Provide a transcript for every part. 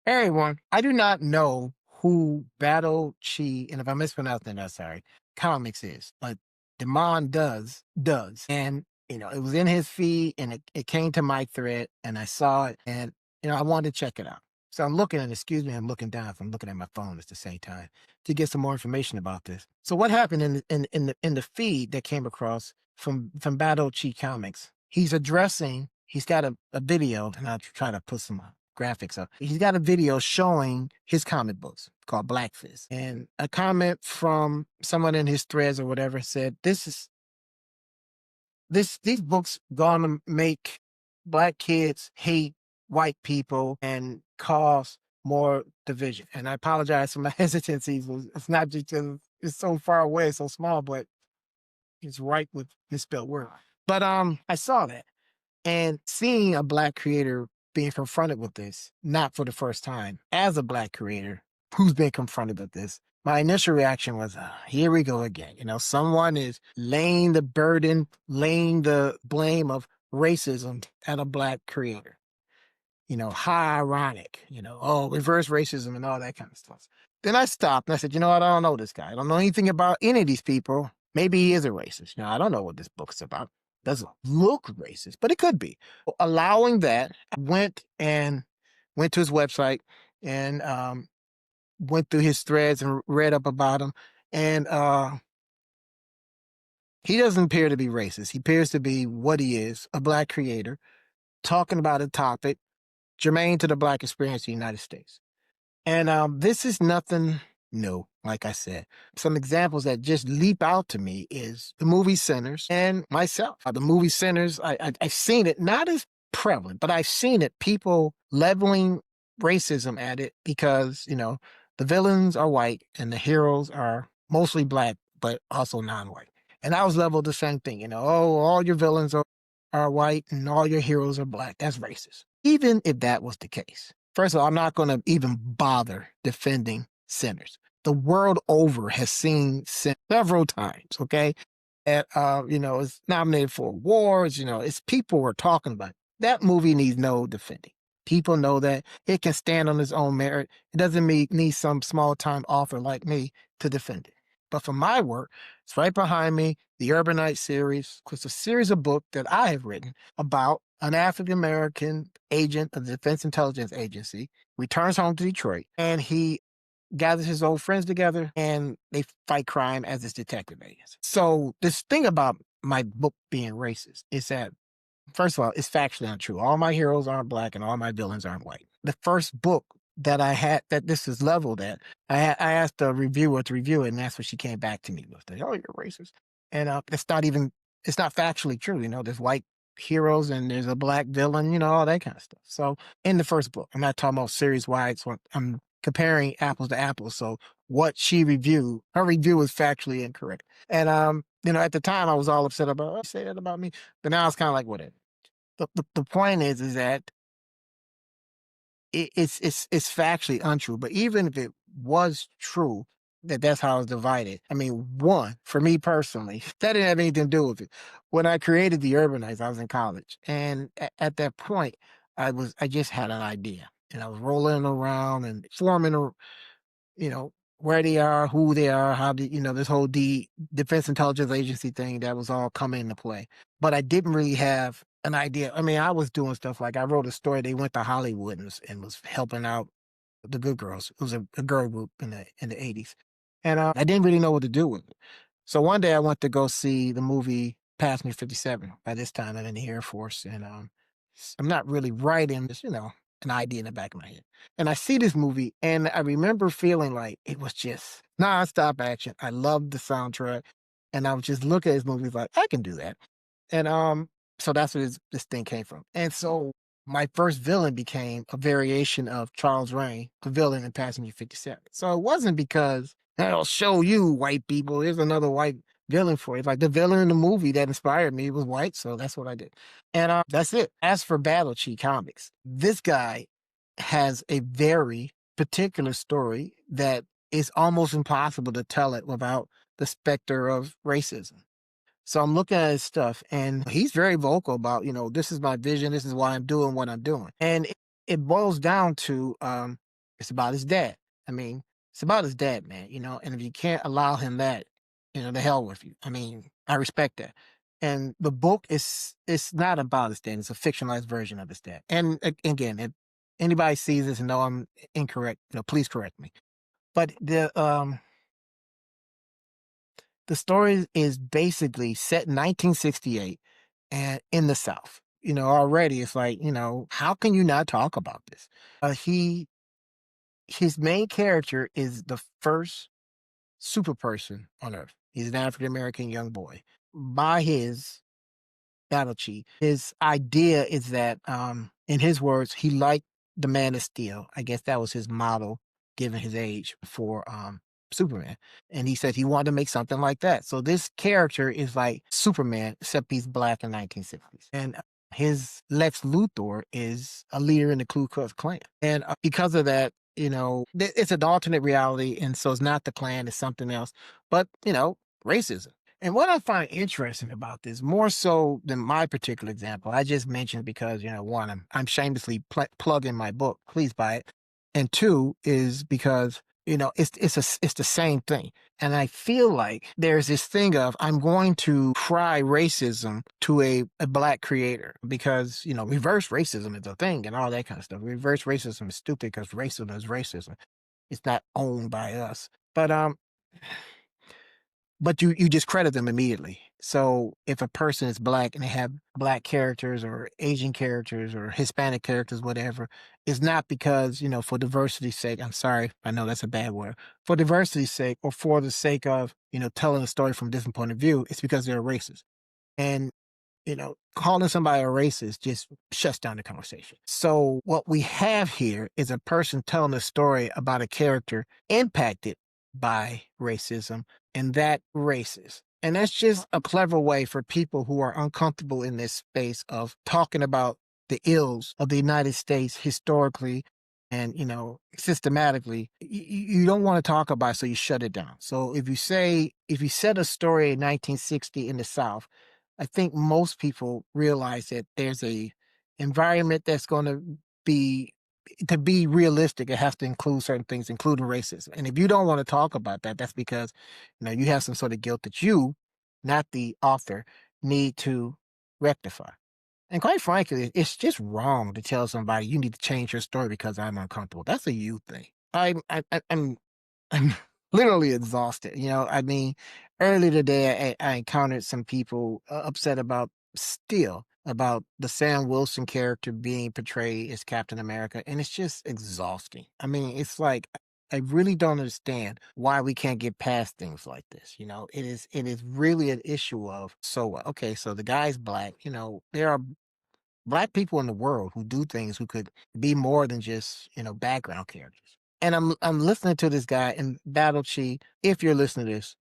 Hey everyone, I do not know who Battle Chi, and if I mispronounce it, I'm sorry, comics is, but Demond does. And it was in his feed and it came to my thread and I saw it and I wanted to check it out. So I'm looking and excuse me, I'm looking down, if I'm looking at my phone at the same time to get some more information about this. So what happened in the feed that came across from Battle Chi Comics, he's got a video, and I'll try to put some graphics up. He's got a video showing his comic books called Black Fist. And a comment from someone in his threads or whatever said, these books gonna make black kids hate white people and cause more division. And I apologize for my hesitancy. It's not just because it's so far away, so small, but it's right with misspelled word. But I saw that. And seeing a black creator being confronted with this, not for the first time, as a black creator who's been confronted with this, my initial reaction was, here we go again. Someone is laying the burden, laying the blame of racism at a black creator. How ironic, oh, reverse racism and all that kind of stuff. Then I stopped and I said, I don't know this guy. I don't know anything about any of these people. Maybe he is a racist. I don't know what this book is about. Doesn't look racist, but it could be. Allowing that, I went to his website and went through his threads and read up about him. And he doesn't appear to be racist. He appears to be what he is, a black creator, talking about a topic germane to the black experience in the United States. And this is nothing new, like I said. Some examples that just leap out to me is the movie Sinners and myself. The movie Sinners, I've seen it, not as prevalent, but I've seen it, people leveling racism at it because, the villains are white and the heroes are mostly black, but also non-white. And I was leveled the same thing, oh, all your villains are white and all your heroes are black. That's racist. Even if that was the case. First of all, I'm not going to even bother defending Sinners. The world over has seen Sinners several times, okay? And, it's nominated for awards, it's people we're talking about. That movie needs no defending. People know that it can stand on its own merit. It doesn't need some small time author like me to defend it. But for my work, it's right behind me, the UrbanKnights series, it's a series of books that I have written about an African-American agent of the Defense Intelligence Agency, returns home to Detroit, and he gathers his old friends together and they fight crime as his detective agents. So this thing about my book being racist is that, first of all, it's factually untrue. All my heroes aren't black and all my villains aren't white. The first book that I had that this is leveled at, I asked the reviewer to review it, and that's what she came back to me with. Oh, you're racist. And it's not factually true. There's white heroes and there's a black villain, all that kind of stuff. So in the first book, I'm not talking about series wide, so I'm comparing apples to apples. So what she reviewed, her review was factually incorrect. And at the time I was all upset about, oh, say that about me. But now it's kind of like whatever. The point is that it's factually untrue. But even if it was true that's how it's divided. I mean, one, for me personally, that didn't have anything to do with it. When I created the UrbanKnights, I was in college, and at that point, I just had an idea, and I was rolling around and forming where they are, who they are, how this whole Defense Intelligence Agency thing that was all coming into play. But I didn't really have an idea. I mean, I was doing stuff like I wrote a story. They went to Hollywood and was helping out the good girls. It was a girl group in the 80s. And I didn't really know what to do with it. So one day I went to go see the movie Passenger 57. By this time, I'm in the Air Force, and I'm not really writing, just, an idea in the back of my head. And I see this movie, and I remember feeling like it was just nonstop action. I loved the soundtrack, and I was just looking at this movie like, I can do that. And so that's where this thing came from. And so my first villain became a variation of Charles Rain, a villain in Passenger 57. So it wasn't because I'll show you white people. Here's another white villain for you. It's like the villain in the movie that inspired me was white, so that's what I did. And that's it. As for Battle Chi Comics, this guy has a very particular story that is almost impossible to tell it without the specter of racism. So I'm looking at his stuff, and he's very vocal about, this is my vision, this is why I'm doing what I'm doing. And it boils down to It's about his dad. I mean, it's about his dad, man, and if you can't allow him that, the hell with you. I mean, I respect that. And the book is it's not about his dad. It's a fictionalized version of his dad. And again, if anybody sees this and know I'm incorrect, please correct me. But the story is basically set in 1968 and in the South. Already it's like, how can you not talk about this? He his main character is the first super person on Earth. He's an African American young boy. By his battle chief, his idea is that, in his words, he liked the Man of Steel. I guess that was his model, given his age, for Superman. And he said he wanted to make something like that. So this character is like Superman, except he's black in 1960s. And his Lex Luthor is a leader in the Ku Klux Klan. And because of that, it's an alternate reality. And so it's not the Klan, it's something else. But, racism. And what I find interesting about this, more so than my particular example, I just mentioned because, one, I'm shamelessly plugging my book. Please buy it. And two is because, it's the same thing. And I feel like there's this thing of I'm going to cry racism to a black creator because, reverse racism is a thing and all that kind of stuff. Reverse racism is stupid because racism is racism. It's not owned by us. But you discredit them immediately. So if a person is black and they have black characters or Asian characters or Hispanic characters, whatever, it's not because, for diversity's sake, I'm sorry, I know that's a bad word, for diversity's sake or for the sake of, telling a story from a different point of view, it's because they're racist. And calling somebody a racist just shuts down the conversation. So what we have here is a person telling a story about a character impacted by racism, and that racist. And that's just a clever way for people who are uncomfortable in this space of talking about the ills of the United States historically and systematically. You don't want to talk about it, so you shut it down. So if you said a story in 1960 in the South, I think most people realize that there's a environment that's going to be realistic. It has to include certain things, including racism. And if you don't want to talk about that, that's because you have some sort of guilt that you, not the author, need to rectify. And quite frankly, it's just wrong to tell somebody you need to change your story because I'm uncomfortable. That's a you thing. I'm literally exhausted. I mean, earlier today, I encountered some people upset about the Sam Wilson character being portrayed as Captain America, and it's just exhausting. I mean, it's like I really don't understand why we can't get past things like this. It is really an issue of so what? Okay, so the guy's black. There are black people in the world who do things who could be more than just background characters. And I'm listening to this guy in Battle Chi. If you're listening to this,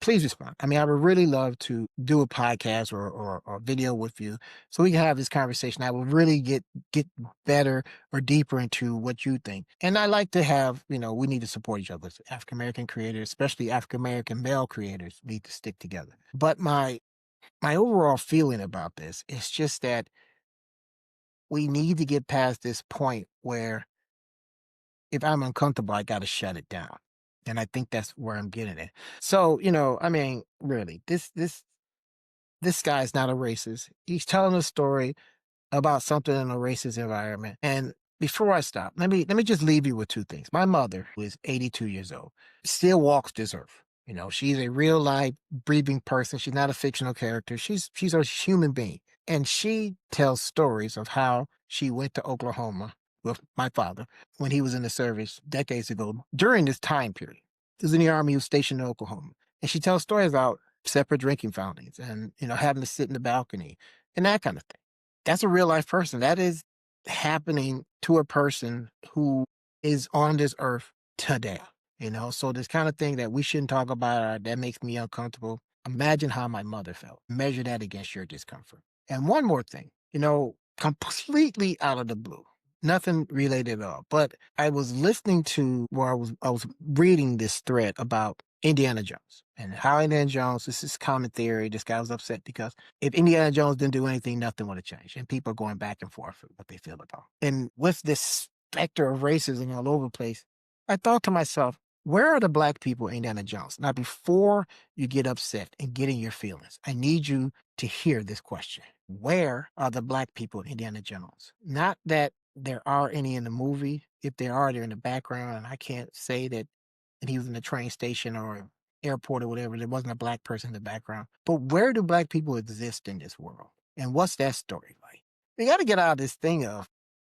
please respond. I mean, I would really love to do a podcast or video with you so we can have this conversation. I would really get better or deeper into what you think. And I like to have, we need to support each other. African American creators, especially African American male creators, need to stick together. But my overall feeling about this is just that we need to get past this point where if I'm uncomfortable, I got to shut it down. And I think that's where I'm getting at. So, I mean, really, this guy's not a racist. He's telling a story about something in a racist environment. And before I stop, let me just leave you with two things. My mother, who is 82 years old, still walks this earth. She's a real life breathing person. She's not a fictional character. She's a human being. And she tells stories of how she went to Oklahoma with my father when he was in the service decades ago during this time period. He was in the Army, he was stationed in Oklahoma. And she tells stories about separate drinking fountains and, having to sit in the balcony and that kind of thing. That's a real life person. That is happening to a person who is on this earth today. So this kind of thing that we shouldn't talk about that makes me uncomfortable. Imagine how my mother felt. Measure that against your discomfort. And one more thing, completely out of the blue. Nothing related at all. But I was listening to where I was reading this thread about Indiana Jones and how Indiana Jones, this is common theory. This guy was upset because if Indiana Jones didn't do anything, nothing would have changed. And people are going back and forth with what they feel about. And with this vector of racism all over the place, I thought to myself, where are the black people in Indiana Jones? Now, before you get upset and get in your feelings, I need you to hear this question. Where are the black people in Indiana Jones? Not that there are any in the movie. If there are, they're in the background, and I can't say that he was in a train station or airport or whatever, there wasn't a black person in the background. But where do black people exist in this world? And what's that story like? You got to get out of this thing of,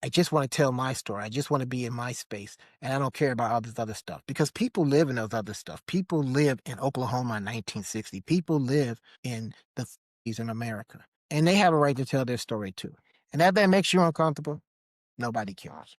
I just want to tell my story. I just want to be in my space. And I don't care about all this other stuff because people live in those other stuff. People live in Oklahoma in 1960. People live in the 50s in America. And they have a right to tell their story too. And if that makes you uncomfortable, nobody cares.